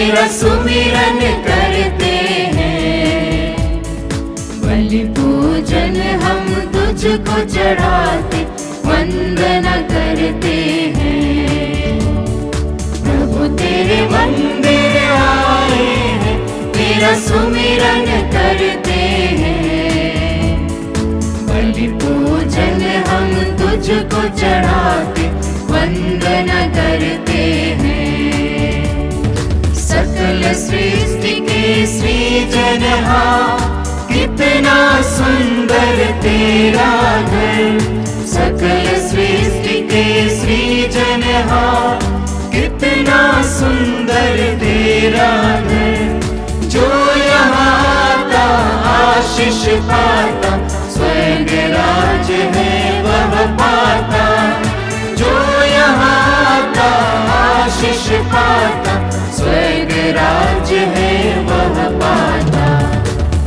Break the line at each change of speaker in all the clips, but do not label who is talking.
तेरा सुमिरन करते हैं। बलि पूजन हम तुझको चढ़ाते, वंदना करते हैं। प्रभु तेरे मंदिर आए हैं, तेरा सुमिरन करते हैं। बलि पूजन हम तुझको चढ़ाते, वंदना करते हैं। सकल सृष्टि के सृजनहार, कितना सुंदर तेरा घर। सकल सृष्टि के सृजनहार, कितना सुंदर तेरा घर। जो यहाँ आता आशीष पाता, स्वर्ग राज है वह पाता। जो यहाँ आता आशीष पाता, स्वर्ग राज है वह पाता।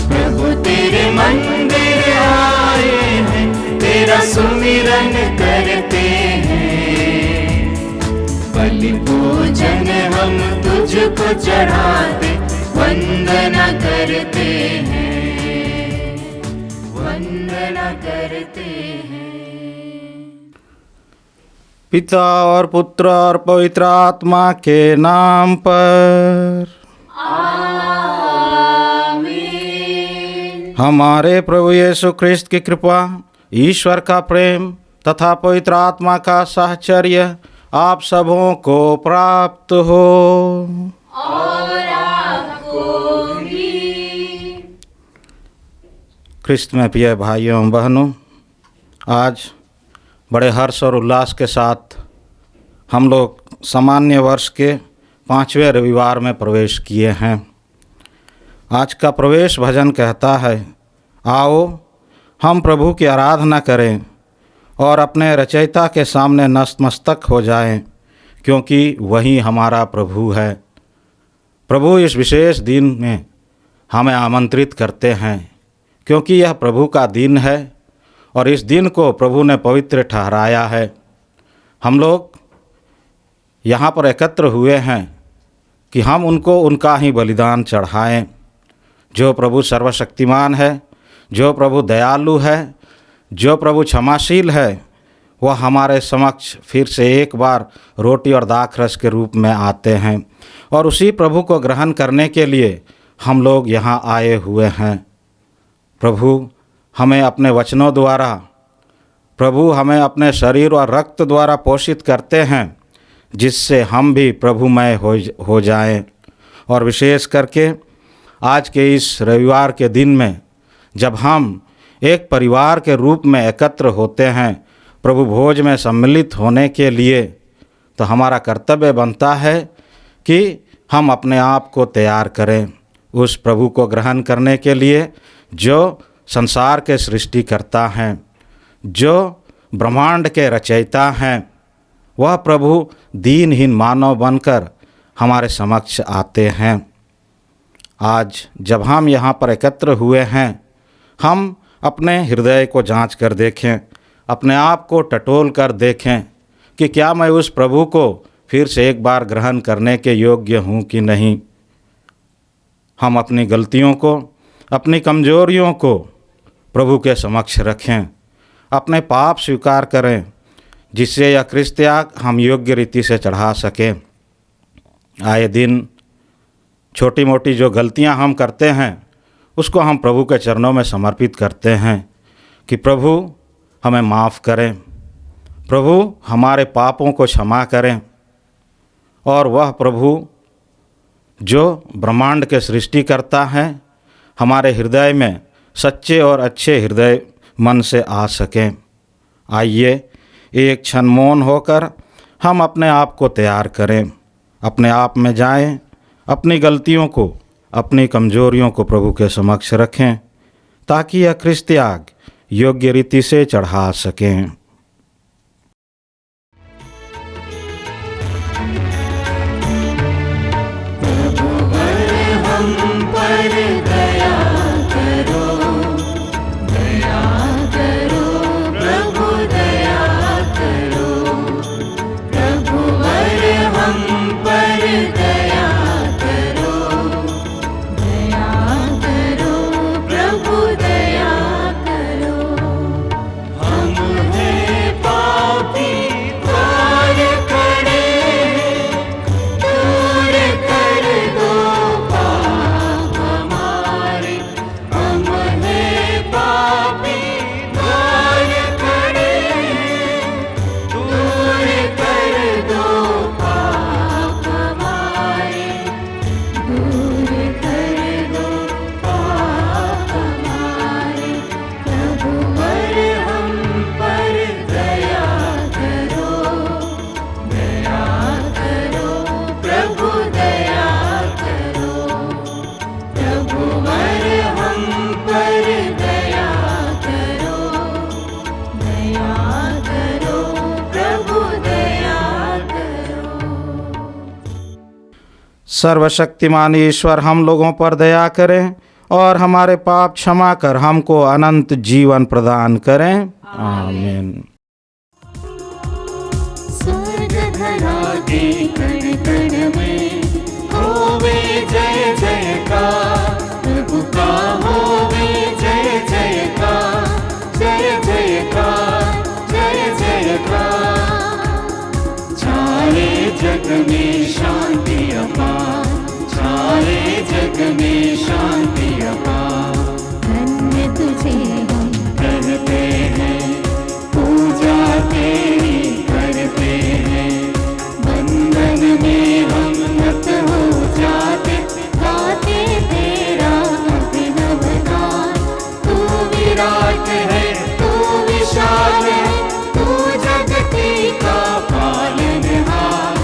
प्रभु तेरे मंदिर आए हैं, तेरा सुमिरन करते हैं। बलि पूजन हम तुझको चढ़ाते, वंदना करते हैं, वंदना करते हैं।
पिता और पुत्र और पवित्र आत्मा के नाम पर
आमीन।
हमारे प्रभु यीशु ख्रिस्त की कृपा, ईश्वर का प्रेम तथा पवित्र आत्मा का साहचर्य आप सबों को प्राप्त हो।
और आपको भी।
ख्रिस्त में प्रिय भाइयों एवं बहनों, आज बड़े हर्ष और उल्लास के साथ हम लोग सामान्य वर्ष के 5वें रविवार में प्रवेश किए हैं। आज का प्रवेश भजन कहता है, आओ हम प्रभु की आराधना करें और अपने रचयिता के सामने नतमस्तक हो जाएं, क्योंकि वही हमारा प्रभु है। प्रभु इस विशेष दिन में हमें आमंत्रित करते हैं, क्योंकि यह प्रभु का दिन है और इस दिन को प्रभु ने पवित्र ठहराया है। हम लोग यहाँ पर एकत्र हुए हैं कि हम उनको उनका ही बलिदान चढ़ाएं। जो प्रभु सर्वशक्तिमान है, जो प्रभु दयालु है, जो प्रभु क्षमाशील है, वह हमारे समक्ष फिर से एक बार रोटी और दाखरस के रूप में आते हैं और उसी प्रभु को ग्रहण करने के लिए हम लोग यहाँ आए हुए हैं। प्रभु हमें अपने वचनों द्वारा, प्रभु हमें अपने शरीर और रक्त द्वारा पोषित करते हैं, जिससे हम भी प्रभुमय हो जाएं। और विशेष करके आज के इस रविवार के दिन में जब हम एक परिवार के रूप में एकत्र होते हैं प्रभु भोज में सम्मिलित होने के लिए, तो हमारा कर्तव्य बनता है कि हम अपने आप को तैयार करें उस प्रभु को ग्रहण करने के लिए जो संसार के सृष्टिकर्ता हैं, जो ब्रह्मांड के रचयिता हैं। वह प्रभु दीनहीन मानव बनकर हमारे समक्ष आते हैं। आज जब हम यहाँ पर एकत्र हुए हैं, हम अपने हृदय को जांच कर देखें, अपने आप को टटोल कर देखें कि क्या मैं उस प्रभु को फिर से एक बार ग्रहण करने के योग्य हूँ कि नहीं। हम अपनी गलतियों को, अपनी कमजोरियों को प्रभु के समक्ष रखें, अपने पाप स्वीकार करें, जिससे यह ख्रिस्त त्याग हम योग्य रीति से चढ़ा सकें। आए दिन छोटी मोटी जो गलतियां हम करते हैं, उसको हम प्रभु के चरणों में समर्पित करते हैं कि प्रभु हमें माफ़ करें, प्रभु हमारे पापों को क्षमा करें। और वह प्रभु जो ब्रह्मांड के सृष्टिकर्ता हैं, हमारे हृदय में सच्चे और अच्छे हृदय मन से आ सकें। आइए एक क्षण मौन होकर हम अपने आप को तैयार करें, अपने आप में जाएं, अपनी गलतियों को, अपनी कमजोरियों को प्रभु के समक्ष रखें, ताकि यह ख्रिस्त त्याग योग्य रीति से चढ़ा सकें।
प्रभुवर हम पर दया करो।
सर्वशक्तिमान ईश्वर हम लोगों पर दया करें और हमारे पाप क्षमा कर हमको अनंत जीवन प्रदान करें। आमीन।
स्वर्ग धरा के कण कण में होवे जय जयकार, प्रभु का होवे जय जयकार, जय जयकार, जय जयकार। छाए जग में शांति अपार, छाए जग में शांति अपार। धन्य तुझे हम करते हैं, पूजा तेरी करते हैं। बंधन में हम मत हो जाते, गाते तेरा अभिनव गान। तू विराट है, तू विशाल है, तू जगती का पालनहार,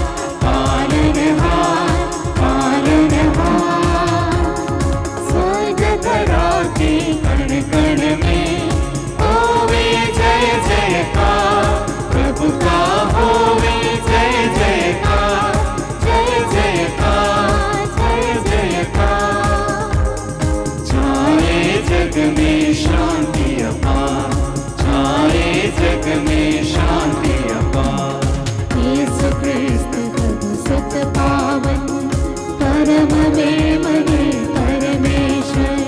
पालनहार, पालनहार। स्वर्ग धरा के कण कण में होवे जय जयकार, प्रभु का होवे जय जयकार, जय जयकार, जय जयकार। छाए जग में शांति अपार, छाए जग में शांति अपार। यीशु क्रिस्त प्रभु सुत पावन, परम में महे परमेश्वर।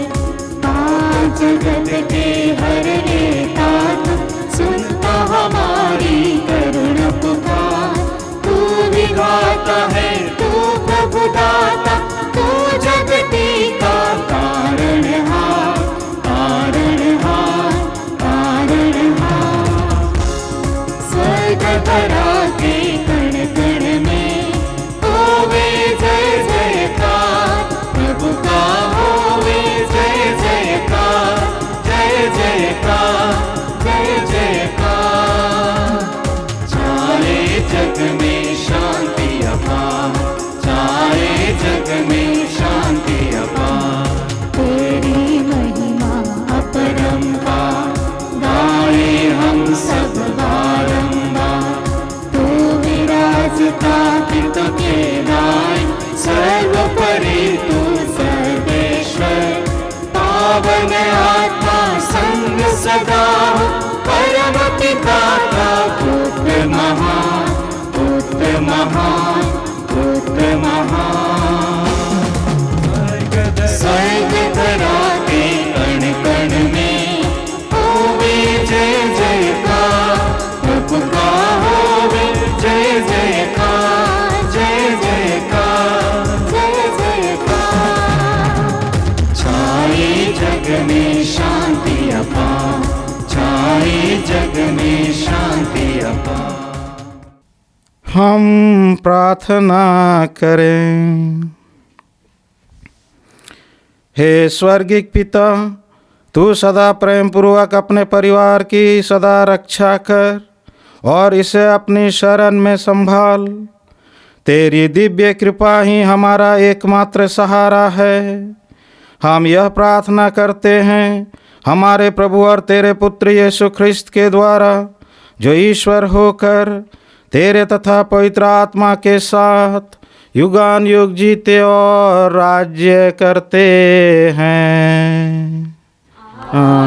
पाप जगत के हरने ताता, सुनता हमारी करुण पुकार। तू विधाता है, तू प्रभु दाता, तू जगती का कारणहार, कारणहार, कारणहार। स्वर्ग धरा के कण कण में होवे जय जयकार, प्रभु का होवे जय जयकार, जय जयकार, जय जयकार। छाए जग में शांति अपार, छाए जग में शांति अपार। तेरी महिमा अपरंपार, गाए हम सब बारंबार। तू विराजता पिता के दाय, सर्वोपरि तू सर्वेश्वर। पावन आत्मा संग सदा हो, परम पिता का पुत्र महान, पुत्र महान, पुत्र महान। स्वर्ग धरा के कण कण में होवे जय जयकार, प्रभु का होवे जय जयकार, जय जयकार, जय जयकार। छाए जग में शांति अपार, छाए जग में शांति अपार।
हम प्रार्थना करें। हे स्वर्गिक पिता, तू सदा प्रेम पूर्वक अपने परिवार की सदा रक्षा कर और इसे अपनी शरण में संभाल। तेरी दिव्य कृपा ही हमारा एकमात्र सहारा है। हम यह प्रार्थना करते हैं हमारे प्रभु और तेरे पुत्र यीशु ख्रिस्त के द्वारा, जो ईश्वर होकर तेरे तथा पवित्र आत्मा के साथ युगान युग जीते और राज्य करते हैं। आमीन।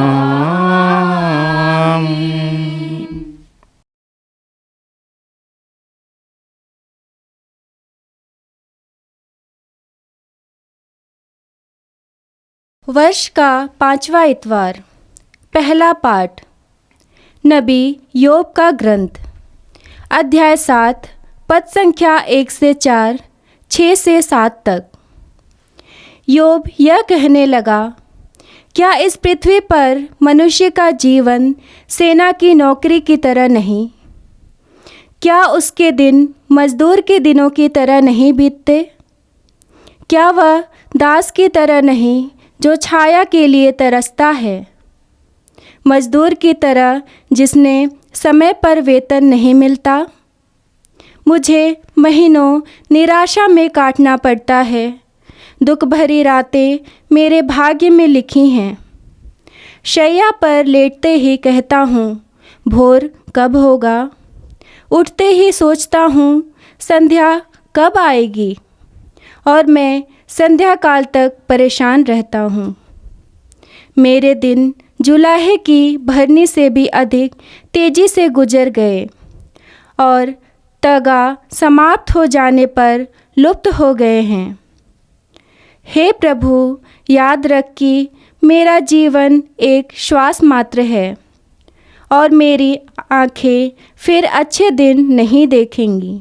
वर्ष का 5वां इतवार। पहला पाठ नबी योब का ग्रंथ, अध्याय 7, पद संख्या 1 से 4, 6 से 7 तक। योब यह कहने लगा, क्या इस पृथ्वी पर मनुष्य का जीवन सेना की नौकरी की तरह नहीं? क्या उसके दिन मजदूर के दिनों की तरह नहीं बीतते? क्या वह दास की तरह नहीं जो छाया के लिए तरसता है, मजदूर की तरह जिसने समय पर वेतन नहीं मिलता? मुझे महीनों निराशा में काटना पड़ता है। दुख भरी रातें मेरे भाग्य में लिखी हैं। शैया पर लेटते ही कहता हूँ, भोर कब होगा? उठते ही सोचता हूँ, संध्या कब आएगी? और मैं संध्या काल तक परेशान रहता हूँ। मेरे दिन जुलाहे की भरनी से भी अधिक तेज़ी से गुजर गए और तगा समाप्त हो जाने पर लुप्त हो गए हैं। हे प्रभु, याद रख कि मेरा जीवन एक श्वास मात्र है और मेरी आँखें फिर अच्छे दिन नहीं देखेंगी।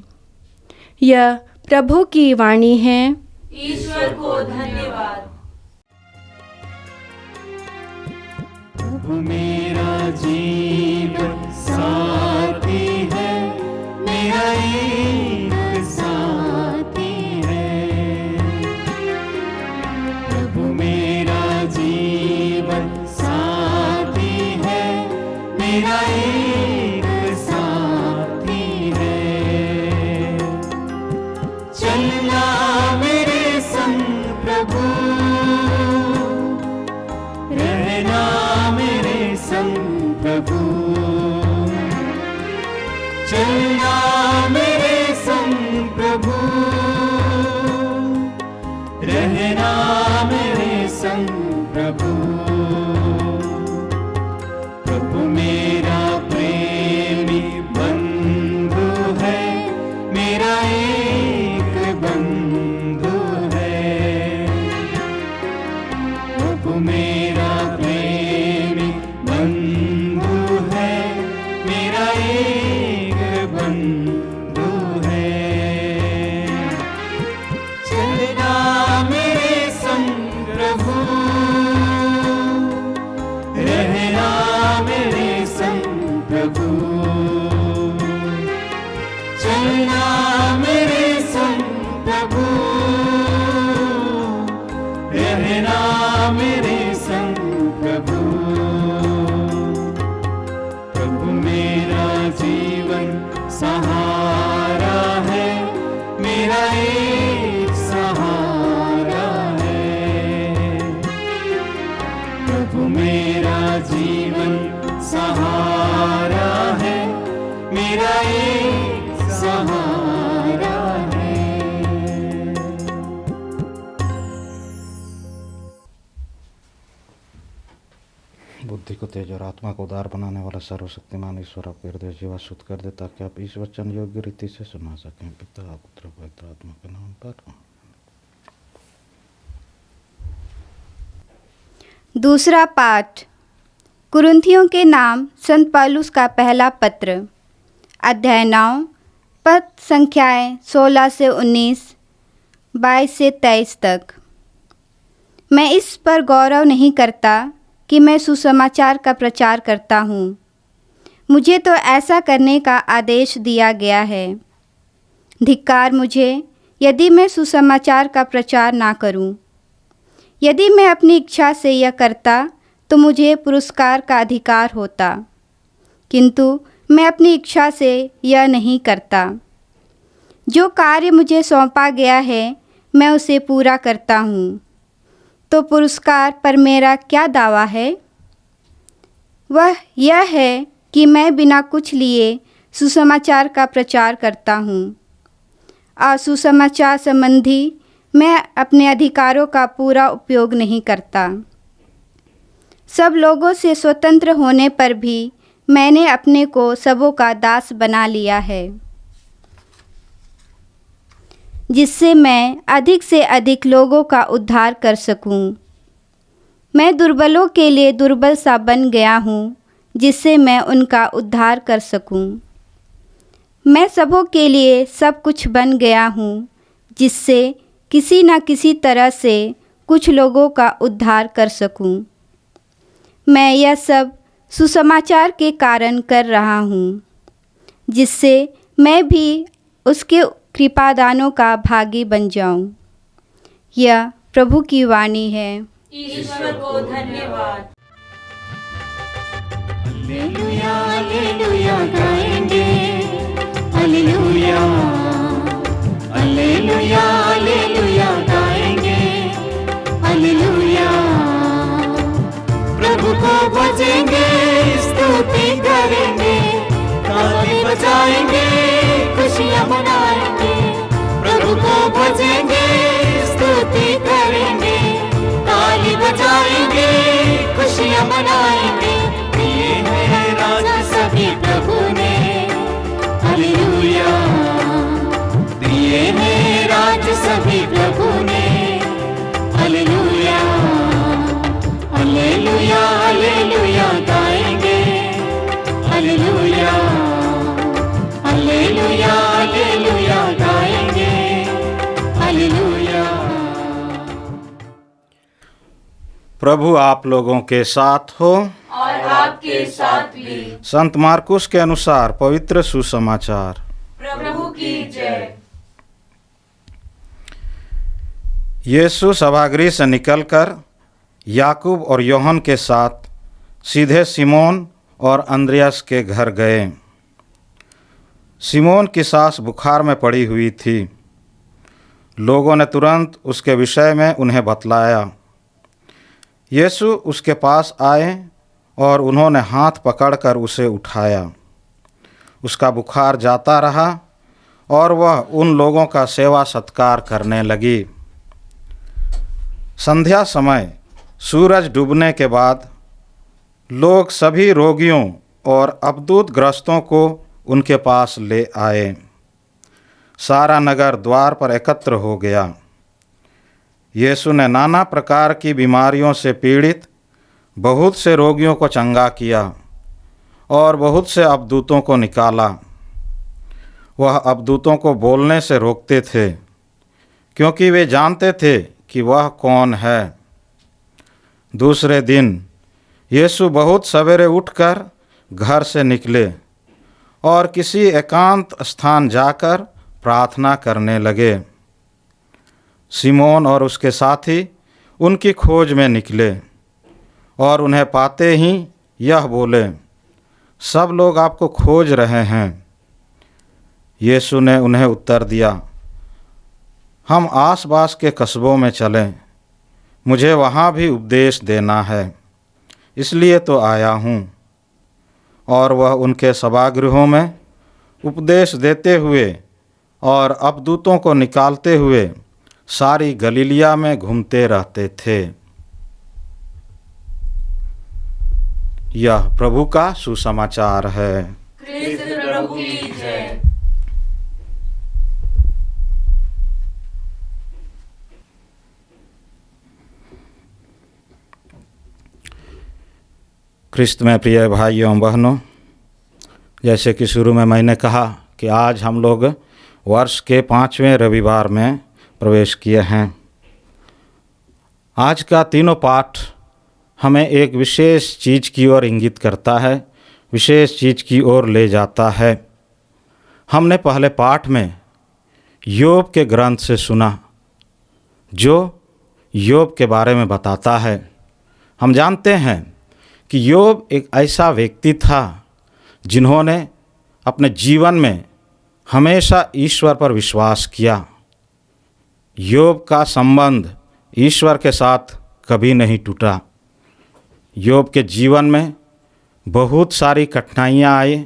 यह प्रभु की वाणी है।
ईश्वर को धन्यवाद।
प्रभु मेरा जीवन साथी है, मेरा एक साथी है। प्रभु मेरा जीवन साथी है, मेरा एक साथी है। चलना मेरे संग प्रभु, रहना मेरे संग प्रभु। चलना मेरे संग प्रभु, रहना मेरे संग प्रभु। प्रभु मेरा प्रेमी बंधु है, मेरा एक बंधु है। प्रभु मेरा प्रेमी बंधु है, मेरा एक बंधु है। चलना मेरे संग प्रभु, रहना मेरे संग प्रभु। चलना मेरे संग प्रभु, रहना मेरे संग प्रभु। प्रभु मेरा जीवन सहारा है, मेरा एक सहारा है। प्रभु मेरा जीवन सहारा है, मेरा एक सहारा है।
बुद्धि को तेज और आत्मा को उदार बनाने वाला सर्वशक्तिमान ईश्वर आपके हृदय जीवा शुद्ध कर दे, ताकि आप इस वचन योग्य रीति से सुना सकें। पिता, पुत्र, पवित्र आत्मा के नाम पर।
दूसरा पाठ कुरिन्थियों के नाम संत पौलुस का पहला पत्र, अध्याय 9, पद संख्याएँ 16 से 19, 22 से 23 तक। मैं इस पर गौरव नहीं करता कि मैं सुसमाचार का प्रचार करता हूँ। मुझे तो ऐसा करने का आदेश दिया गया है। धिक्कार मुझे यदि मैं सुसमाचार का प्रचार ना करूँ। यदि मैं अपनी इच्छा से यह करता तो मुझे पुरस्कार का अधिकार होता, किंतु मैं अपनी इच्छा से यह नहीं करता। जो कार्य मुझे सौंपा गया है मैं उसे पूरा करता हूँ। तो पुरस्कार पर मेरा क्या दावा है? वह यह है कि मैं बिना कुछ लिए सुसमाचार का प्रचार करता हूँ। और सुसमाचार संबंधी मैं अपने अधिकारों का पूरा उपयोग नहीं करता। सब लोगों से स्वतंत्र होने पर भी मैंने अपने को सबों का दास बना लिया है, जिससे मैं अधिक से अधिक लोगों का उद्धार कर सकूं। मैं दुर्बलों के लिए दुर्बल सा बन गया हूँ, जिससे मैं उनका उद्धार कर सकूं। मैं सबों के लिए सब कुछ बन गया हूँ, जिससे किसी न किसी तरह से कुछ लोगों का उद्धार कर सकूं। मैं यह सब सुसमाचार के कारण कर रहा हूँ, जिससे मैं भी उसके कृपादानों का भागी बन जाऊं। यह प्रभु की वाणी है।
ईश्वर को धन्यवाद।
हालेलुया हालेलुया गाएंगे, हालेलुया हालेलुया हालेलुया गाएंगे, हालेलुया। प्रभु को भजेंगे, स्तुति करेंगे, ताली बजाएंगे, खुशियाँ मनाएंगे। प्रभु को भजेंगे, किए हैं राज सभी प्रभु ने। हालेलुया हालेलुया हालेलुया गाएंगे। हालेलुया हालेलुया हालेलुया गाएंगे। हालेलुया।
प्रभु आप लोगों के साथ हो
और आपके साथ भी।
संत मार्कुस के अनुसार पवित्र सुसमाचार।
प्रभु की जय।
यीशु सभागृह से निकलकर याकूब और योहन के साथ सीधे सिमोन और अंद्रयास के घर गए। सिमोन की सास बुखार में पड़ी हुई थी। लोगों ने तुरंत उसके विषय में उन्हें बतलाया। यीशु उसके पास आए और उन्होंने हाथ पकड़कर उसे उठाया। उसका बुखार जाता रहा और वह उन लोगों का सेवा सत्कार करने लगी। संध्या समय सूरज डूबने के बाद लोग सभी रोगियों और अबदूत ग्रस्तों को उनके पास ले आए। सारा नगर द्वार पर एकत्र हो गया। यीशु ने नाना प्रकार की बीमारियों से पीड़ित बहुत से रोगियों को चंगा किया और बहुत से अबदूतों को निकाला। वह अबदूतों को बोलने से रोकते थे, क्योंकि वे जानते थे कि वह कौन है। दूसरे दिन यीशु बहुत सवेरे उठकर घर से निकले और किसी एकांत स्थान जाकर प्रार्थना करने लगे। सिमोन और उसके साथी उनकी खोज में निकले और उन्हें पाते ही यह बोले, सब लोग आपको खोज रहे हैं। यीशु ने उन्हें उत्तर दिया, हम आसपास के कस्बों में चलें, मुझे वहाँ भी उपदेश देना है, इसलिए तो आया हूँ। और वह उनके सभागृहों में उपदेश देते हुए और अबदूतों को निकालते हुए सारी गलीलिया में घूमते रहते थे। यह प्रभु का सुसमाचार है।
क्रिस्त प्रभु की जय।
ख्रिस्त में प्रिय भाइयों एवं बहनों, जैसे कि शुरू में मैंने कहा कि आज हम लोग वर्ष के 5वें रविवार में प्रवेश किए हैं। आज का तीनों पाठ हमें एक विशेष चीज़ की ओर इंगित करता है, विशेष चीज़ की ओर ले जाता है। हमने पहले पाठ में योब के ग्रंथ से सुना, जो योब के बारे में बताता है। हम जानते हैं कि योब एक ऐसा व्यक्ति था जिन्होंने अपने जीवन में हमेशा ईश्वर पर विश्वास किया। योब का संबंध ईश्वर के साथ कभी नहीं टूटा। योब के जीवन में बहुत सारी कठिनाइयाँ आई,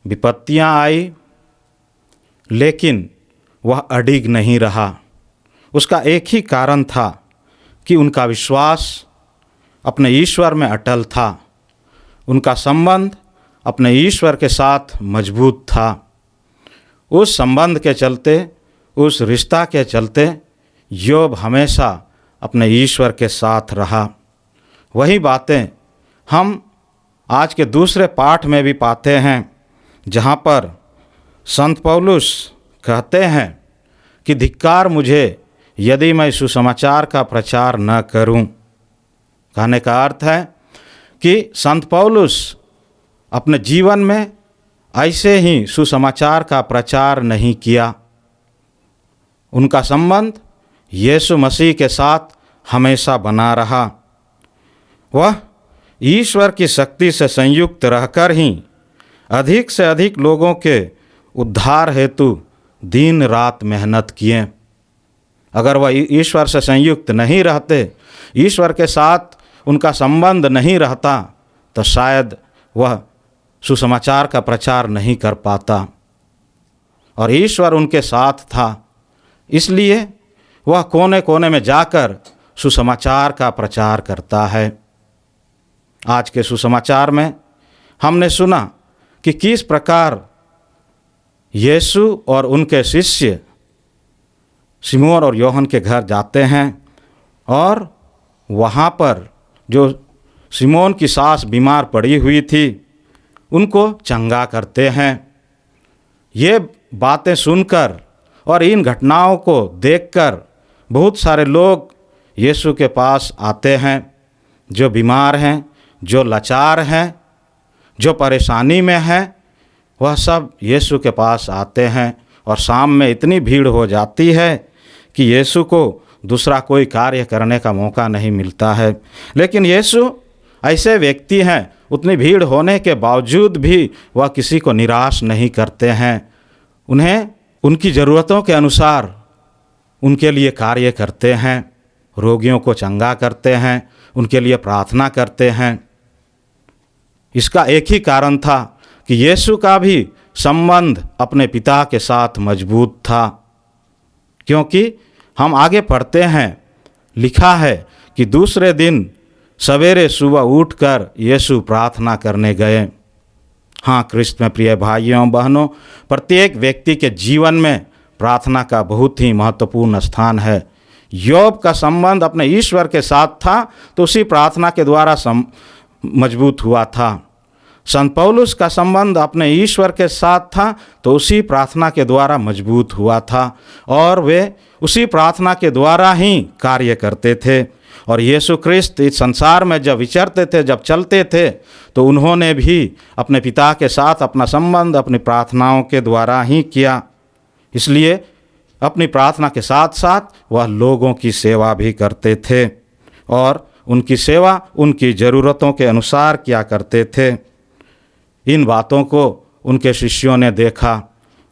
विपत्तियाँ आई, लेकिन वह अडिग नहीं रहा। उसका एक ही कारण था कि उनका विश्वास अपने ईश्वर में अटल था। उनका संबंध अपने ईश्वर के साथ मजबूत था। उस संबंध के चलते, उस रिश्ता के चलते योब हमेशा अपने ईश्वर के साथ रहा। वही बातें हम आज के दूसरे पाठ में भी पाते हैं, जहाँ पर संत पौलुस कहते हैं कि धिक्कार मुझे यदि मैं सुसमाचार का प्रचार न करूं। कहने का अर्थ है कि संत पौलुस अपने जीवन में ऐसे ही सुसमाचार का प्रचार नहीं किया। उनका संबंध यीशु मसीह के साथ हमेशा बना रहा। वह ईश्वर की शक्ति से संयुक्त रहकर ही अधिक से अधिक लोगों के उद्धार हेतु दिन रात मेहनत किए। अगर वह ईश्वर से संयुक्त नहीं रहते, ईश्वर के साथ उनका संबंध नहीं रहता, तो शायद वह सुसमाचार का प्रचार नहीं कर पाता। और ईश्वर उनके साथ था, इसलिए वह कोने कोने में जाकर सुसमाचार का प्रचार करता है। आज के सुसमाचार में हमने सुना कि किस प्रकार यीशु और उनके शिष्य सिमोन और योहन के घर जाते हैं और वहाँ पर जो सिमोन की सास बीमार पड़ी हुई थी उनको चंगा करते हैं। ये बातें सुनकर और इन घटनाओं को देखकर बहुत सारे लोग यीशु के पास आते हैं, जो बीमार हैं, जो लाचार हैं, जो परेशानी में हैं, वह सब यीशु के पास आते हैं। और शाम में इतनी भीड़ हो जाती है कि यीशु को दूसरा कोई कार्य करने का मौका नहीं मिलता है। लेकिन यीशु ऐसे व्यक्ति हैं, उतनी भीड़ होने के बावजूद भी वह किसी को निराश नहीं करते हैं। उन्हें उनकी ज़रूरतों के अनुसार उनके लिए कार्य करते हैं, रोगियों को चंगा करते हैं, उनके लिए प्रार्थना करते हैं। इसका एक ही कारण था कि यीशु का भी संबंध अपने पिता के साथ मजबूत था, क्योंकि हम आगे पढ़ते हैं, लिखा है कि दूसरे दिन सवेरे सुबह उठकर यीशु प्रार्थना करने गए। हाँ, क्रिस्त में प्रिय भाइयों बहनों, प्रत्येक व्यक्ति के जीवन में प्रार्थना का बहुत ही महत्वपूर्ण स्थान है। योब का संबंध अपने ईश्वर के साथ था तो उसी प्रार्थना के द्वारा मजबूत हुआ था। संत पौलुस का संबंध अपने ईश्वर के साथ था तो उसी प्रार्थना के द्वारा मजबूत हुआ था और वे उसी प्रार्थना के द्वारा ही कार्य करते थे। और यीशु क्रिस्त इस संसार में जब विचरते थे, जब चलते थे, तो उन्होंने भी अपने पिता के साथ अपना संबंध अपनी प्रार्थनाओं के द्वारा ही किया। इसलिए अपनी प्रार्थना के साथ साथ वह लोगों की सेवा भी करते थे और उनकी सेवा उनकी ज़रूरतों के अनुसार किया करते थे। इन बातों को उनके शिष्यों ने देखा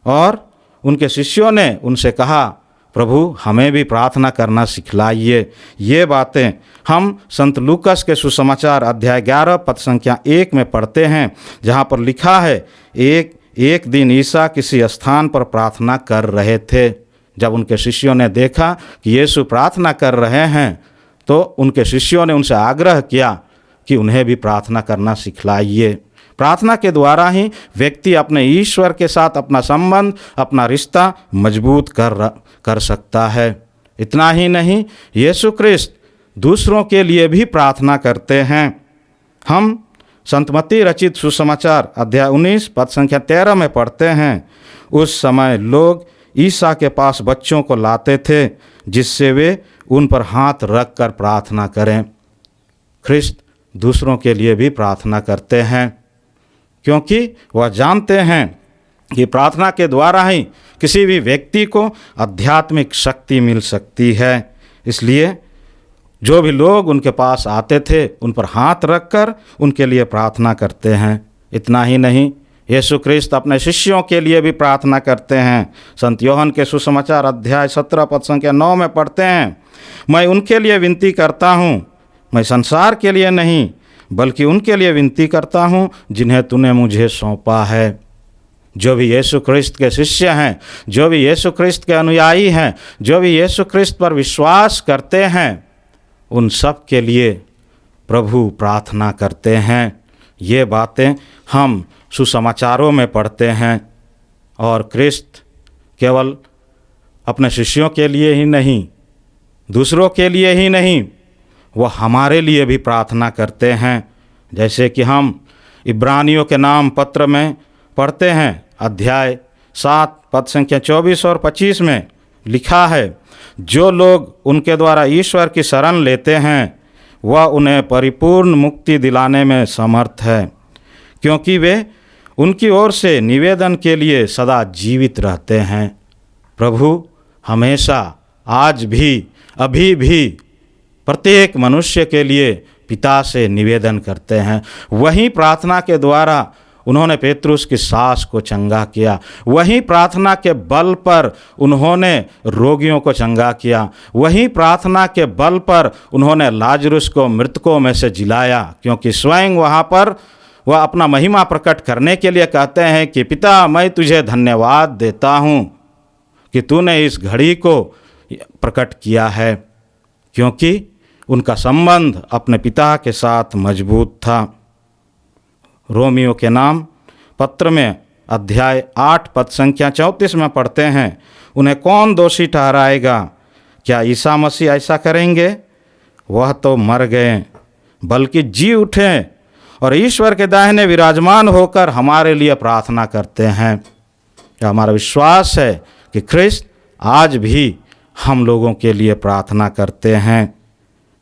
और उनके शिष्यों ने उनसे कहा, प्रभु हमें भी प्रार्थना करना सिखलाइए। ये बातें हम संत लूकस के सुसमाचार अध्याय 11 पद संख्या 1 में पढ़ते हैं, जहाँ पर लिखा है, एक दिन ईसा किसी स्थान पर प्रार्थना कर रहे थे। जब उनके शिष्यों ने देखा कि यीशु प्रार्थना कर रहे हैं तो उनके शिष्यों ने उनसे आग्रह किया कि उन्हें भी प्रार्थना करना सिखलाइए। प्रार्थना के द्वारा ही व्यक्ति अपने ईश्वर के साथ अपना संबंध, अपना रिश्ता मजबूत कर सकता है। इतना ही नहीं, यीशु क्रिस्त दूसरों के लिए भी प्रार्थना करते हैं। हम संत मत्ती रचित सुसमाचार अध्याय 19 पद संख्या 13 में पढ़ते हैं, उस समय लोग ईसा के पास बच्चों को लाते थे जिससे वे उन पर हाथ रख कर प्रार्थना करें। ख्रिस्त दूसरों के लिए भी प्रार्थना करते हैं क्योंकि वह जानते हैं कि प्रार्थना के द्वारा ही किसी भी व्यक्ति को आध्यात्मिक शक्ति मिल सकती है। इसलिए जो भी लोग उनके पास आते थे उन पर हाथ रखकर उनके लिए प्रार्थना करते हैं। इतना ही नहीं, यीशु क्रिस्त अपने शिष्यों के लिए भी प्रार्थना करते हैं। संत योहन के सुसमाचार अध्याय 17 पद संख्या 9 में पढ़ते हैं, मैं उनके लिए विनती करता हूँ, मैं संसार के लिए नहीं बल्कि उनके लिए विनती करता हूँ जिन्हें तूने मुझे सौंपा है। जो भी यीशु क्रिस्त के शिष्य हैं, जो भी यीशु क्रिस्त के अनुयायी हैं, जो भी यीशु क्रिस्त पर विश्वास करते हैं, उन सब के लिए प्रभु प्रार्थना करते हैं। ये बातें हम सुसमाचारों में पढ़ते हैं। और क्रिस्त केवल अपने शिष्यों के लिए ही नहीं, दूसरों के लिए ही नहीं, वह हमारे लिए भी प्रार्थना करते हैं। जैसे कि हम इब्रानियों के नाम पत्र में पढ़ते हैं, अध्याय 7 पद संख्या 24 और 25 में लिखा है, जो लोग उनके द्वारा ईश्वर की शरण लेते हैं वह उन्हें परिपूर्ण मुक्ति दिलाने में समर्थ है, क्योंकि वे उनकी ओर से निवेदन के लिए सदा जीवित रहते हैं। प्रभु हमेशा, आज भी, अभी भी प्रत्येक मनुष्य के लिए पिता से निवेदन करते हैं। वही प्रार्थना के द्वारा उन्होंने पेतरुस की सास को चंगा किया, वही प्रार्थना के बल पर उन्होंने रोगियों को चंगा किया, वही प्रार्थना के बल पर उन्होंने लाजरुस को मृतकों में से जिलाया, क्योंकि स्वयं वहाँ पर वह अपना महिमा प्रकट करने के लिए कहते हैं कि पिता, मैं तुझे धन्यवाद देता हूँ कि तूने इस घड़ी को प्रकट किया है, क्योंकि उनका संबंध अपने पिता के साथ मजबूत था। रोमियो के नाम पत्र में अध्याय 8 पद संख्या 34 में पढ़ते हैं, उन्हें कौन दोषी ठहराएगा? क्या ईसा मसीह ऐसा करेंगे? वह तो मर गए बल्कि जी उठे और ईश्वर के दाहिने विराजमान होकर हमारे लिए प्रार्थना करते हैं। यह हमारा विश्वास है कि ख्रिस्त आज भी हम लोगों के लिए प्रार्थना करते हैं,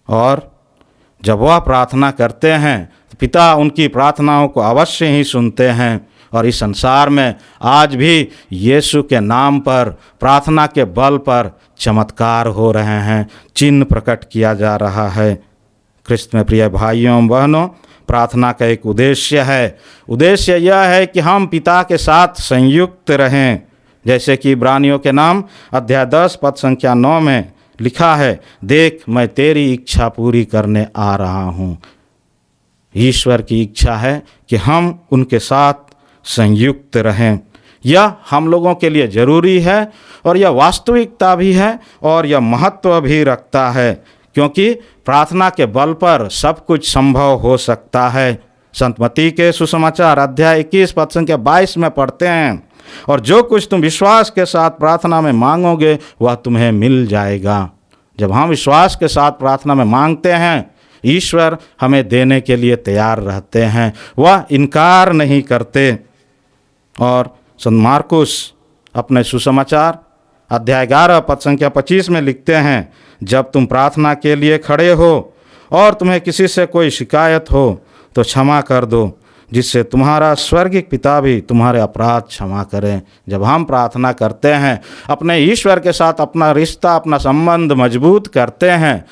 और जब वह प्रार्थना करते हैं तो पिता उनकी प्रार्थनाओं को अवश्य ही सुनते हैं। और इस संसार में आज भी यीशु के नाम पर, प्रार्थना के बल पर चमत्कार हो रहे हैं, चिन्ह प्रकट किया जा रहा है। ख्रिस्त में प्रिय भाइयों बहनों, प्रार्थना का एक उद्देश्य है। उद्देश्य यह है कि हम पिता के साथ संयुक्त रहें, जैसे कि इब्रानियों के नाम अध्याय 10 पद संख्या 9 में लिखा है, देख मैं तेरी इच्छा पूरी करने आ रहा हूँ। ईश्वर की इच्छा है कि हम उनके साथ संयुक्त रहें। यह हम लोगों के लिए ज़रूरी है और यह वास्तविकता भी है और यह महत्व भी रखता है, क्योंकि प्रार्थना के बल पर सब कुछ संभव हो सकता है। संत मत्ती के सुसमाचार अध्याय 21 पद संख्या 22 में पढ़ते हैं, और जो कुछ तुम विश्वास के साथ प्रार्थना में मांगोगे वह तुम्हें मिल जाएगा। जब हम विश्वास के साथ प्रार्थना में मांगते हैं, ईश्वर हमें देने के लिए तैयार रहते हैं, वह इनकार नहीं करते। और संत मार्कुस अपने सुसमाचार अध्याय 11 पद संख्या 25 में लिखते हैं, जब तुम प्रार्थना के लिए खड़े हो और तुम्हें किसी से कोई शिकायत हो तो क्षमा कर दो, जिससे तुम्हारा स्वर्गिक पिता भी तुम्हारे अपराध क्षमा करें। जब हम प्रार्थना करते हैं, अपने ईश्वर के साथ अपना रिश्ता, अपना संबंध मजबूत करते हैं,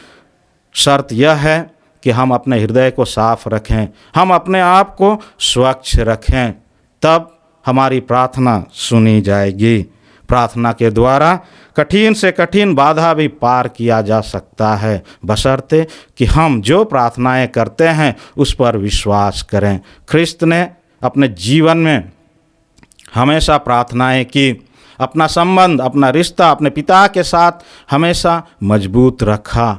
शर्त यह है कि हम अपने हृदय को साफ रखें, हम अपने आप को स्वच्छ रखें, तब हमारी प्रार्थना सुनी जाएगी। प्रार्थना के द्वारा कठिन से कठिन बाधा भी पार किया जा सकता है, बशर्ते कि हम जो प्रार्थनाएं करते हैं उस पर विश्वास करें। ख्रिस्त ने अपने जीवन में हमेशा प्रार्थनाएं की, अपना संबंध, अपना रिश्ता अपने पिता के साथ हमेशा मजबूत रखा।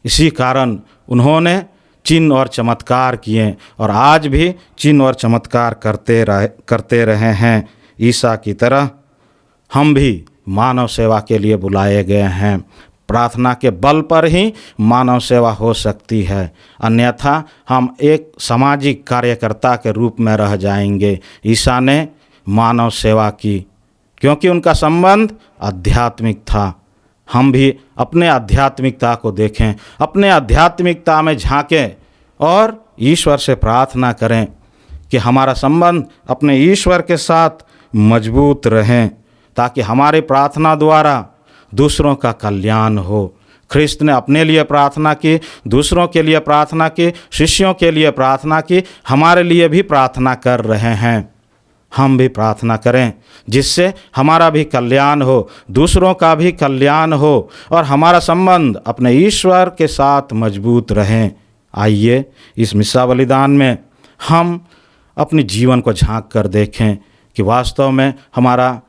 इसी कारण उन्होंने चिन्ह और चमत्कार किए और आज भी चिन्ह और चमत्कार करते रहे हैं। ईसा की तरह हम भी मानव सेवा के लिए बुलाए गए हैं। प्रार्थना के बल पर ही मानव सेवा हो सकती है, अन्यथा हम एक सामाजिक कार्यकर्ता के रूप में रह जाएंगे। ईसा ने मानव सेवा की क्योंकि उनका संबंध आध्यात्मिक था। हम भी अपने आध्यात्मिकता को देखें, अपने आध्यात्मिकता में झांकें और ईश्वर से प्रार्थना करें कि हमारा संबंध अपने ईश्वर के साथ मजबूत रहें, ताकि हमारी प्रार्थना द्वारा दूसरों का कल्याण हो। ख्रिस्त ने अपने लिए प्रार्थना की, दूसरों के लिए प्रार्थना की, शिष्यों के लिए प्रार्थना की, हमारे लिए भी प्रार्थना कर रहे हैं। हम भी प्रार्थना करें जिससे हमारा भी कल्याण हो, दूसरों का भी कल्याण हो और हमारा संबंध अपने ईश्वर के साथ मजबूत रहें। आइए इस मिस्सा बलिदान में हम अपने जीवन को झांक कर देखें कि वास्तव में हमारा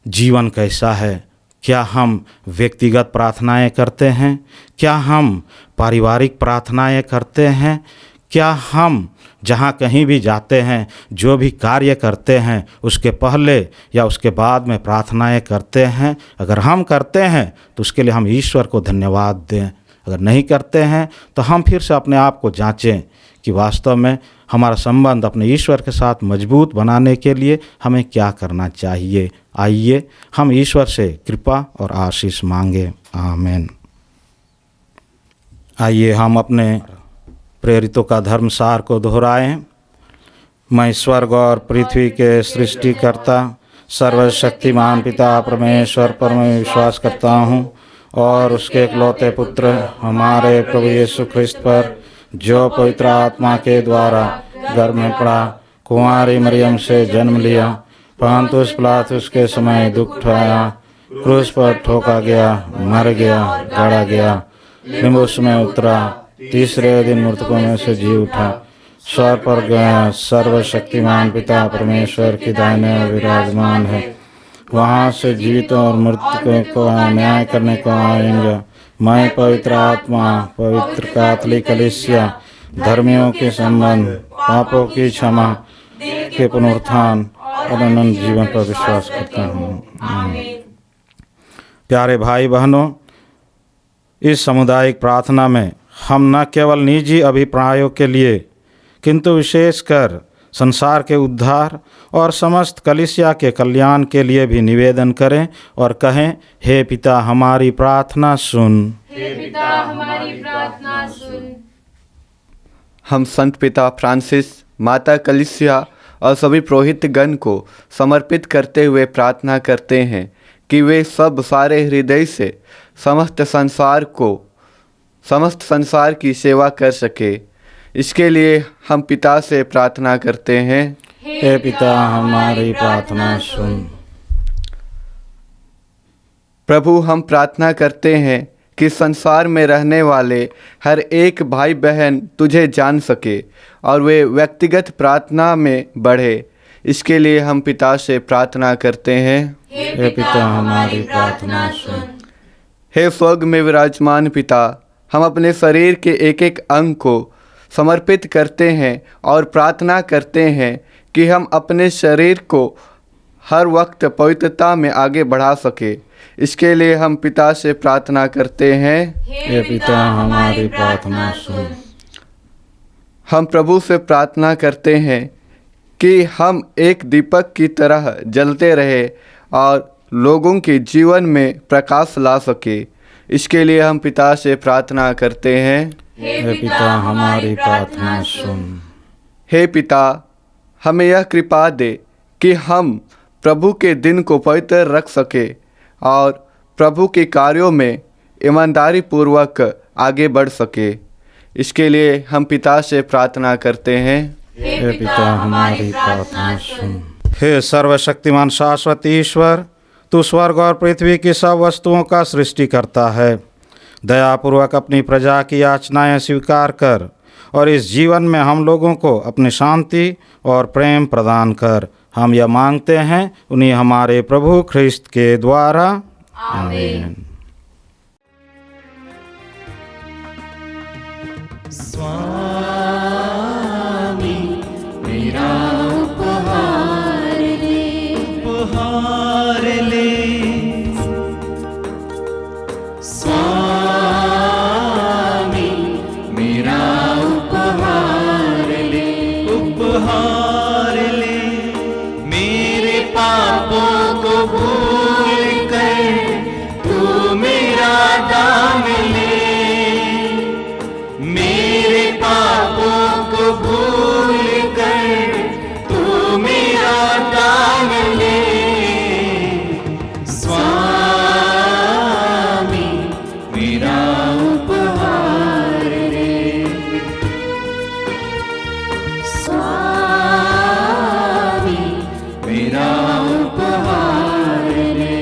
जीवन कैसा है। क्या हम व्यक्तिगत प्रार्थनाएं करते हैं? क्या हम पारिवारिक प्रार्थनाएं करते हैं? क्या हम जहाँ कहीं भी जाते हैं, जो भी कार्य करते हैं, उसके पहले या उसके बाद में प्रार्थनाएं करते हैं? अगर हम करते हैं तो उसके लिए हम ईश्वर को धन्यवाद दें। अगर नहीं करते हैं तो हम फिर से अपने आप को जांचें कि वास्तव में हमारा संबंध अपने ईश्वर के साथ मजबूत बनाने के लिए हमें क्या करना चाहिए। आइए हम ईश्वर से कृपा और आशीष मांगे। आमीन। आइए हम अपने प्रेरितों का धर्मसार को दोहराएं। मैं स्वर्ग और पृथ्वी के सृष्टिकर्ता सर्वशक्तिमान पिता परमेश्वर पर मैं विश्वास करता हूँ और उसके इकलौते पुत्र हमारे प्रभु यीशु ख्रिस्त पर, जो पवित्र आत्मा के द्वारा गर्भ में पड़ा, कुंवारी मरियम से जन्म लिया, पुन्तियुस पिलातुस के समय दुख उठाया, क्रूस पर ठोका गया, मर गया, गाड़ा गया, लिम्बुस में उतरा, तीसरे दिन मृतकों में से जी उठा, स्वर्ग पर गया, सर्वशक्तिमान पिता परमेश्वर की दाहिने विराजमान है, वहाँ से जीवित और मृतकों को न्याय करने को आएंगे। मैं पवित्र आत्मा, पवित्र कैथोलिक कलीसिया, धर्मियों के संबंध, पापों की क्षमा
देह
के पुनरुत्थान और अनंत जीवन पर विश्वास करता हूँ।
आमीन।
प्यारे भाई बहनों, इस सामुदायिक प्रार्थना में हम न केवल निजी अभिप्रायों के लिए किंतु विशेषकर संसार के उद्धार और समस्त कलीसिया के कल्याण के लिए भी निवेदन करें और कहें, हे पिता हमारी प्रार्थना सुन।
हे पिता हमारी प्रार्थना सुन।
हम संत पिता फ्रांसिस, माता कलीसिया और सभी पुरोहित गण को समर्पित करते हुए प्रार्थना करते हैं कि वे सब सारे हृदय से समस्त संसार की सेवा कर सके। इसके लिए हम पिता से प्रार्थना करते हैं,
हे पिता हमारी प्रार्थना सुन।
प्रभु हम प्रार्थना करते हैं कि संसार में रहने वाले हर एक भाई बहन तुझे जान सके और वे व्यक्तिगत प्रार्थना में बढ़े। इसके लिए हम पिता से प्रार्थना करते हैं,
हे पिता हमारी प्रार्थना सुन।
हे स्वर्ग में विराजमान पिता, हम अपने शरीर के एक एक अंग को समर्पित करते हैं और प्रार्थना करते हैं कि हम अपने शरीर को हर वक्त पवित्रता में आगे बढ़ा सके। इसके लिए हम पिता से प्रार्थना करते हैं,
हे पिता हमारी प्रार्थना सुन।
हम प्रभु से प्रार्थना करते हैं कि हम एक दीपक की तरह जलते रहे और लोगों के जीवन में प्रकाश ला सके। इसके लिए हम पिता से प्रार्थना करते हैं,
हे पिता हमारी प्रार्थना सुन।
हे पिता, हमें यह कृपा दे कि हम प्रभु के दिन को पवित्र रख सके और प्रभु के कार्यों में ईमानदारी पूर्वक आगे बढ़ सके। इसके लिए हम पिता से प्रार्थना करते हैं,
हे पिता हमारी प्रार्थना सुन। हे सर्वशक्तिमान शाश्वत ईश्वर, तू स्वर्ग और पृथ्वी की सब वस्तुओं का सृष्टि करता है। दयापूर्वक अपनी प्रजा की याचनाएं स्वीकार कर और इस जीवन में हम लोगों को अपनी शांति और प्रेम प्रदान कर। हम यह मांगते हैं उन्हीं हमारे प्रभु ख्रिस्त के द्वारा, आमीन।
स्वामी मेरा उपहार ले, स्वामी मेरा उपहार ले, मेरे पापों को भूल कर तू मेरा दाम ले, मेरे पापों को भूल कर तू मेरा दाम ले। स्वामी मेरा उपहार ले, स्वामी मेरा उपहार ले,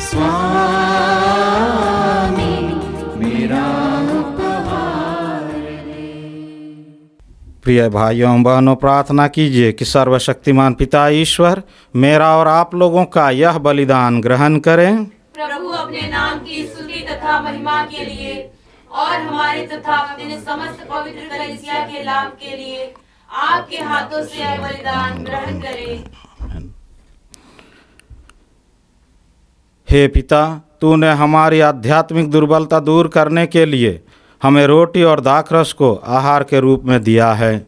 स्वामी मेरा उपहार ले।
प्रिय भाइयों बहनों, प्रार्थना कीजिए कि सर्वशक्तिमान पिता ईश्वर मेरा और आप लोगों का यह बलिदान ग्रहण करें।
प्रभु अपने नाम की स्तुति तथा महिमा के लिए और हमारे तथा अपने समस्त पवित्र कलीसिया के लाभ के लिए आपके हाथों से यह बलिदान ग्रहण करें।
हे पिता, तूने हमारी आध्यात्मिक दुर्बलता दूर करने के लिए हमें रोटी और दाखरस को आहार के रूप में दिया है।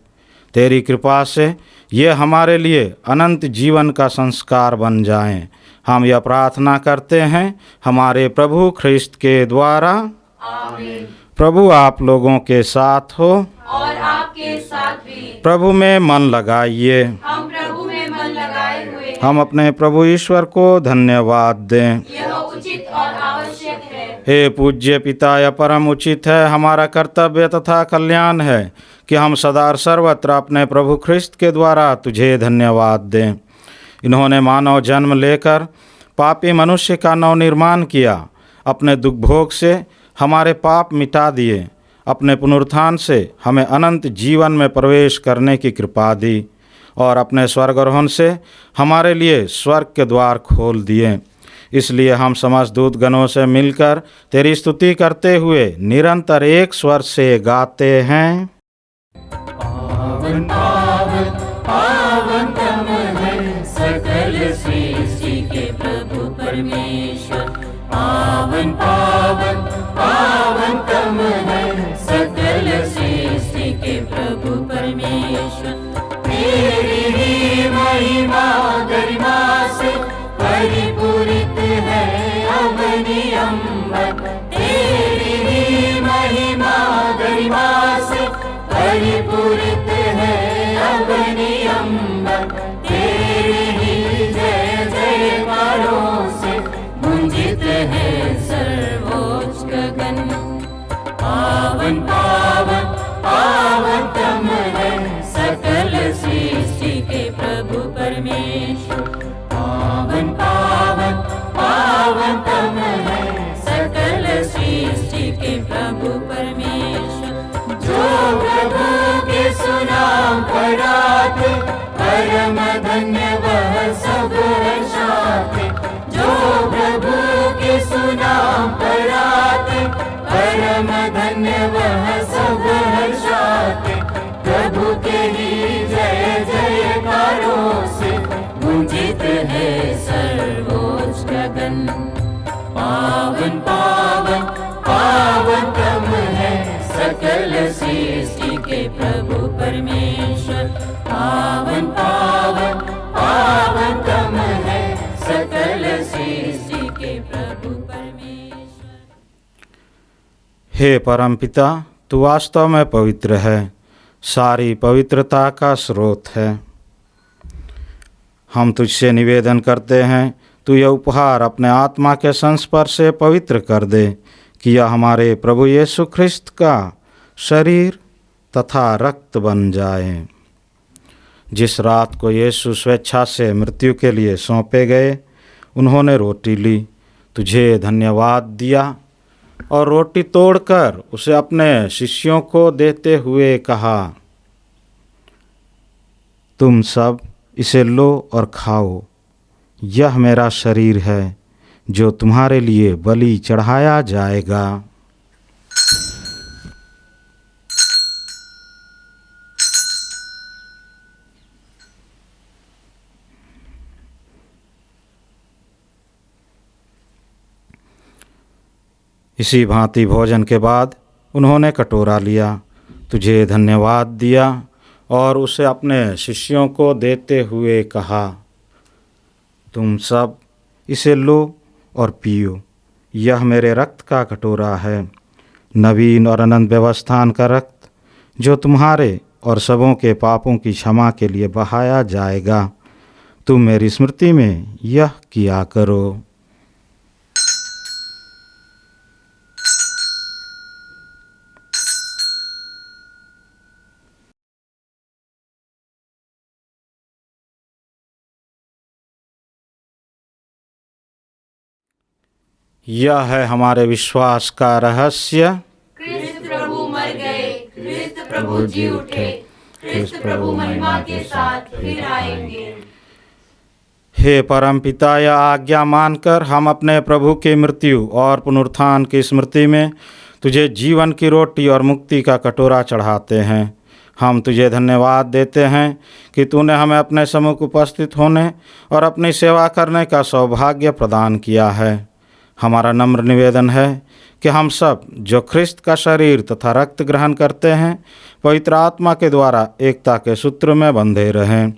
तेरी कृपा से ये हमारे लिए अनंत जीवन का संस्कार बन जाएं। हम यह प्रार्थना करते हैं हमारे प्रभु ख्रिस्त के द्वारा,
आमीन।
प्रभु आप लोगों के साथ हो
और आपके साथ भी।
प्रभु में मन लगाइए।
हम प्रभु में मन लगाए हुए हैं।
हम अपने प्रभु ईश्वर को धन्यवाद दें।
यह उचित और आवश्यक है।
हे पूज्य पिता, यह परम उचित है, हमारा कर्तव्य तथा कल्याण है कि हम सदा और सर्वत्र अपने प्रभु ख्रिस्त के द्वारा तुझे धन्यवाद दें। इन्होंने मानव जन्म लेकर पापी मनुष्य का नवनिर्माण किया, अपने दुख भोग से हमारे पाप मिटा दिए, अपने पुनरुत्थान से हमें अनंत जीवन में प्रवेश करने की कृपा दी और अपने स्वर्गारोहण से हमारे लिए स्वर्ग के द्वार खोल दिए। इसलिए हम समस्त दूतगणों से मिलकर तेरी स्तुति करते हुए निरंतर एक स्वर से गाते हैं।
पावन पावन पावनतम है सकल सृष्टि के प्रभु परमेश्वर। पावन पावन पावनतम है सकल सृष्टि के प्रभु परमेश्वर। तेरी ही महिमा गरिमा से परिपूरित है अवनि अम्बर। तेरी ही महिमा गरिमा से परिपूरित है अवनि अम्बर। तेरे ही जय जयकारों से गुंजित है सर्वोच्च गगन। पावन पावन पावनतम है सकल सृष्टि के प्रभु परमेश्वर। पावन पावन पावनतम है सकल सृष्टि के प्रभु परमेश्वर। जो प्रभु के सुनाम पढ़ाते परम धन्य वह सब हर्षाते। जो प्रभु के सुनाम पढ़ाते परम धन्य वह सब हर्षाते। प्रभु के ही जय जयकारों से गुंजित है सर्वोच्च गगन। पावन पावन पावनतम है सकल सृष्टि के प्रभु परमेश्वर। पावन पावन पावनतम है सकल सृष्टि के प्रभु परमेश्वर।
हे परमपिता, तू वास्तव में पवित्र है, सारी पवित्रता का स्रोत है। हम तुझसे निवेदन करते हैं, तू यह उपहार अपने आत्मा के संस्पर्श से पवित्र कर दे कि यह हमारे प्रभु यीशु ख्रिस्त का शरीर तथा रक्त बन जाए। जिस रात को यीशु स्वेच्छा से मृत्यु के लिए सौंपे गए, उन्होंने रोटी ली, तुझे धन्यवाद दिया और रोटी तोड़कर उसे अपने शिष्यों को देते हुए कहा, तुम सब इसे लो और खाओ, यह मेरा शरीर है जो तुम्हारे लिए बलि चढ़ाया जाएगा। इसी भांति भोजन के बाद उन्होंने कटोरा लिया, तुझे धन्यवाद दिया और उसे अपने शिष्यों को देते हुए कहा, तुम सब इसे लो और पियो, यह मेरे रक्त का कटोरा है, नवीन और अनंत व्यवस्थान का रक्त जो तुम्हारे और सबों के पापों की क्षमा के लिए बहाया जाएगा। तुम मेरी स्मृति में यह किया करो। यह है हमारे विश्वास का रहस्य।
क्रिस्त प्रभु मर गए, क्रिस्त प्रभु जी उठे, क्रिस्त प्रभु महिमा के साथ फिर आएंगे।
हे परमपिता, यह आज्ञा मानकर हम अपने प्रभु की मृत्यु और पुनरुत्थान की स्मृति में तुझे जीवन की रोटी और मुक्ति का कटोरा चढ़ाते हैं। हम तुझे धन्यवाद देते हैं कि तूने हमें अपने सम्मुख उपस्थित होने और अपनी सेवा करने का सौभाग्य प्रदान किया है। हमारा नम्र निवेदन है कि हम सब जो ख्रिस्त का शरीर तथा रक्त ग्रहण करते हैं, पवित्र आत्मा के द्वारा एकता के सूत्र में बंधे रहें।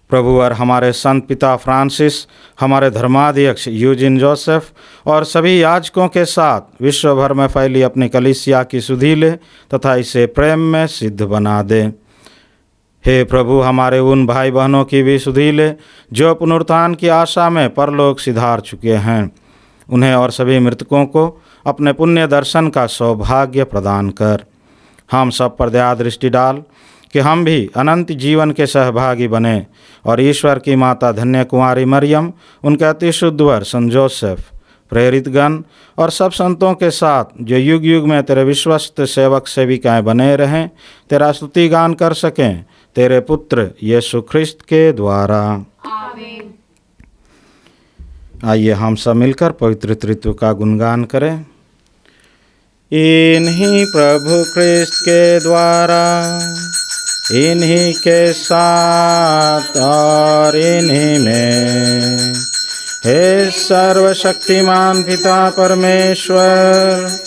प्रभु और हमारे संत पिता फ्रांसिस, हमारे धर्माध्यक्ष यूजिन जोसेफ और सभी याजकों के साथ विश्व भर में फैली अपनी कलीसिया की सुधि ले तथा इसे प्रेम में सिद्ध बना दे। हे प्रभु, हमारे उन भाई बहनों की भी सुधि ले जो पुनरुत्थान की आशा में परलोक सिधार चुके हैं। उन्हें और सभी मृतकों को अपने पुण्य दर्शन का सौभाग्य प्रदान कर। हम सब पर दया दृष्टि डाल कि हम भी अनंत जीवन के सहभागी बने और ईश्वर की माता धन्य कुमारी मरियम, उनके अति शुद्ध वर संत जोसेफ, प्रेरितगण और सब संतों के साथ जो युग युग में तेरे विश्वस्त सेवक सेविकाएं बने रहें, तेरा स्तुति गान कर सकें, तेरे पुत्र यीशु ख्रिस्त के द्वारा।
आमीन।
आइए हम सब मिलकर पवित्र त्रित्व का गुणगान करें। इन्हीं प्रभु ख्रिस्त के द्वारा इन्हीं के साथ और इन्हीं में। हे सर्वशक्तिमान पिता परमेश्वर,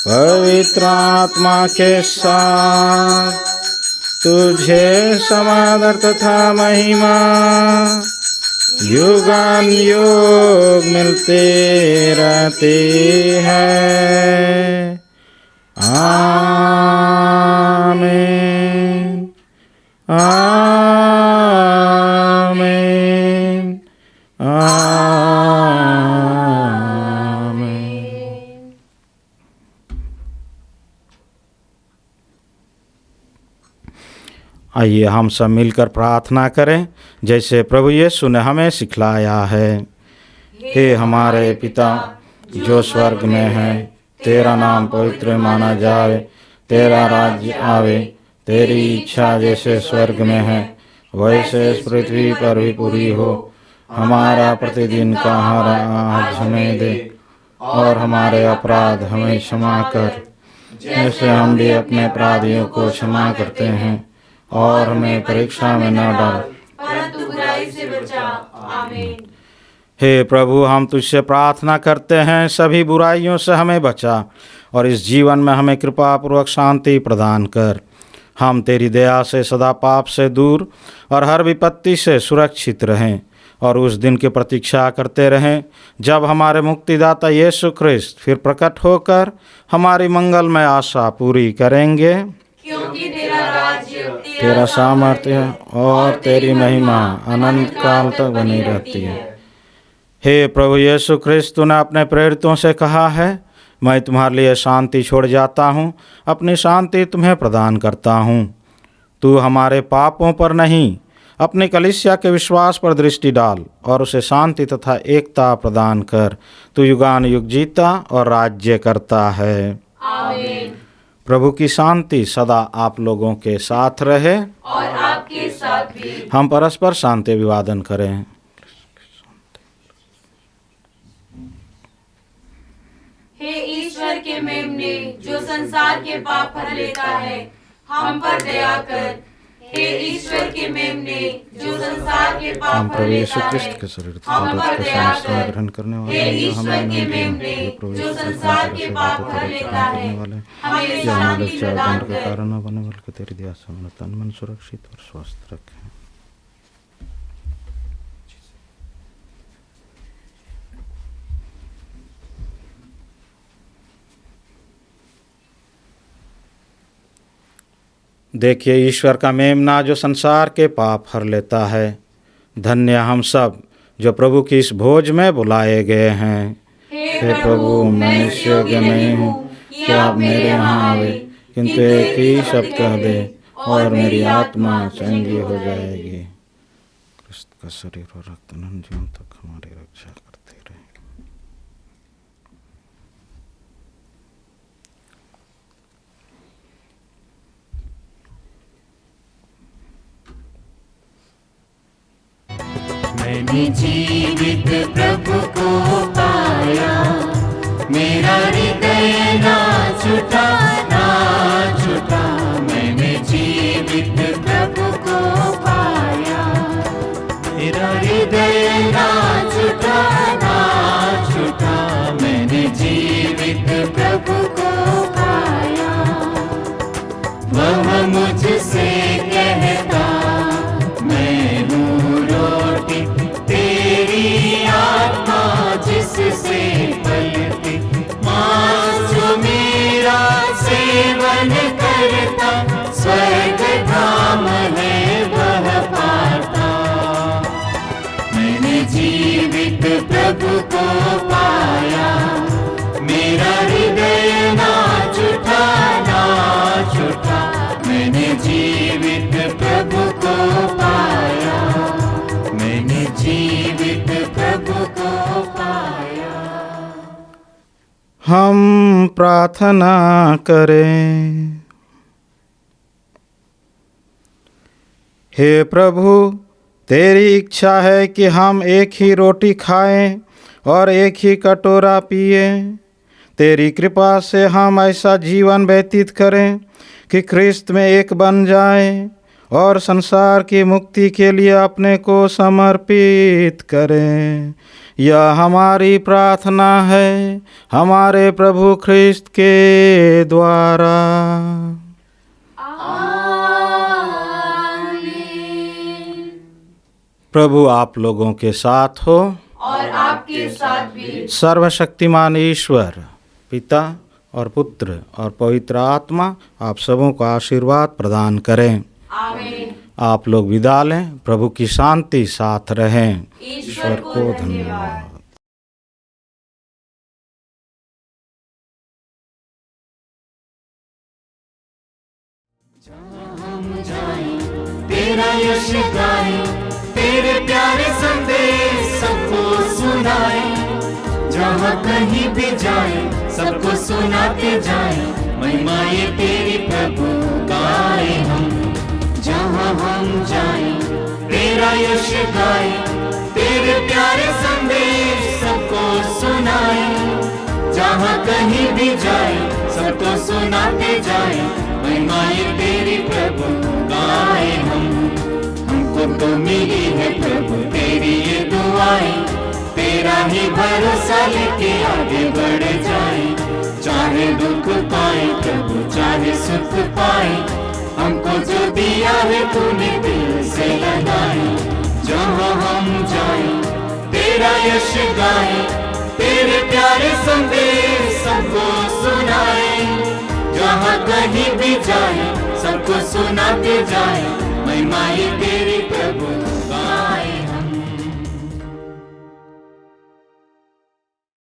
पवित्र आत्मा के साथ तुझे समादर तथा महिमा युगान युग मिलते रहते हैं। आमीन आमीन आमीन। आइए हम सब मिलकर प्रार्थना करें जैसे प्रभु यीशु ने हमें सिखलाया है। हे हमारे पिता जो स्वर्ग में है, तेरा नाम पवित्र माना जाए, तेरा राज्य आवे, तेरी इच्छा जैसे स्वर्ग में है वैसे इस पृथ्वी पर भी पूरी हो। हमारा प्रतिदिन का आहार आज हमें दे, और हमारे अपराध हमें क्षमा कर जैसे हम भी अपने अपराधियों को क्षमा करते हैं, और हमें परीक्षा में न डाल
परंतु बुराई से बचा। आमीन।
हे प्रभु, हम तुझसे प्रार्थना करते हैं सभी बुराइयों से हमें बचा और इस जीवन में हमें कृपा पूर्वक शांति प्रदान कर। हम तेरी दया से सदा पाप से दूर और हर विपत्ति से सुरक्षित रहें और उस दिन की प्रतीक्षा करते रहें जब हमारे मुक्तिदाता यीशु ख्रिस्त फिर प्रकट होकर हमारी मंगलमय आशा पूरी करेंगे।
क्योंकि तेरा राज्य,
तेरा सामर्थ्य और तेरी महिमा अनंत काल तक बनी रहती है। हे प्रभु यीशु ख्रिस्त, तूने अपने प्रेरितों से कहा है, मैं तुम्हारे लिए शांति छोड़ जाता हूँ, अपनी शांति तुम्हें प्रदान करता हूँ। तू हमारे पापों पर नहीं, अपनी कलीसिया के विश्वास पर दृष्टि डाल और उसे शांति तथा एकता प्रदान कर। तू युगान युग जीता और राज्य करता है।
आमीन।
प्रभु की शांति सदा आप लोगों के साथ रहे
और आपके साथ भी।
हम परस्पर शांति अभिवादन करें।
हे ईश्वर के मेमने, जो संसार के पाप हर लेता है, हम पर दया कर। हे ईश्वर के मेमने, जो संसार के
हम
पाप हर
प्रभु यीशु
लेता
क्रिस्त
है,
के शरीर
हम
तथा
पर
रक्त का
दया
संस्कार
कर।
ग्रहण करने वाले
हे
हैं, जो
ईश्वर
हमें
के
नहीं दिए,
मेमने,
जो प्रभु
जो
यीशु क्रिस्त
संसार
के
के
सेवा
पाप
तथा
हर
रक्त
लेता
का
है,
करने वाले,
हमें
जो हमें
शांति
लज्जा और
प्रदान
दंड के
कर।
कारण न बने बल्कि तेरी दया से हमारा तन मन सुरक्षित और स्वस्थ रखे। देखिए ईश्वर का मेमना जो संसार के पाप हर लेता है। धन्य हम सब जो प्रभु की इस भोज में बुलाए गए हैं। हे प्रभु, मैं इस योग्य नहीं हूँ कि आप मेरे यहाँ आवे, किंतु एक ही शब्द कह दे और मेरी आत्मा चंगी हो जाएगी। क्रिस्त का शरीर और रक्त अनंत जीवन तक हमारी रक्षा करते रहे।
मैंने जीवित प्रभु को पाया, मेरा हृदय ना छूटा ना छूटा। मैंने जीवित प्रभु को पाया, मेरा हृदय ना छूटा ना छूटा। मैंने जीवित प्रभु को पाया। वह मुझसे कहता, मैं हूँ रोटी तेरी आत्मा जिससे पलती। मांस जो मेरा सेवन करता, स्वर्ग धाम है वह पाता। मैंने जीवित प्रभु को पाया, मेरा हृदय ना छूटा ना छूटा। मैंने जीवित प्रभु को पाया, मैंने जीवित प्रभु को पाया।
हम प्रार्थना करें। हे प्रभु, तेरी इच्छा है कि हम एक ही रोटी खाएं और एक ही कटोरा पिए। तेरी कृपा से हम ऐसा जीवन व्यतीत करें कि ख्रिस्त में एक बन जाएं और संसार की मुक्ति के लिए अपने को समर्पित करें। यह हमारी प्रार्थना है हमारे प्रभु ख्रिस्त के द्वारा। प्रभु आप लोगों के साथ हो
और आपके साथ भी।
सर्वशक्तिमान ईश्वर पिता और पुत्र और पवित्र आत्मा आप सबों को आशीर्वाद प्रदान करें।
आमीन।
आप लोग विदा लें। प्रभु की शांति साथ रहें।
ईश्वर को धन्यवाद।
तेरा यश गाए, तेरे प्यारे संदेश सबको सुनाए। जहाँ कहीं भी जाए सबको सुनाते जाए, महिमा ये तेरी प्रभु गाए हम। जहाँ हम जाए तेरा यश गाए, तेरे प्यारे संदेश सबको सुनाए। जहाँ कहीं भी जाए सबको सुनाते जाए, महिमा ये तेरी प्रभु गाए हम। हमको तो मिली है प्रभु तेरी ये दुआएं, तेरा ही भरोसा लेके आगे बढ़ जाए। चाहे दुख पाए प्रभु चाहे सुख पाए, हमको जो दिया है तूने दिल से लगाए। जहाँ हम जाए तेरा यश गाए, तेरे प्यारे संदेश सबको सुनाए। जहाँ कहीं भी जाए सबको सुनाते जाए, महिमा ये तेरी प्रभु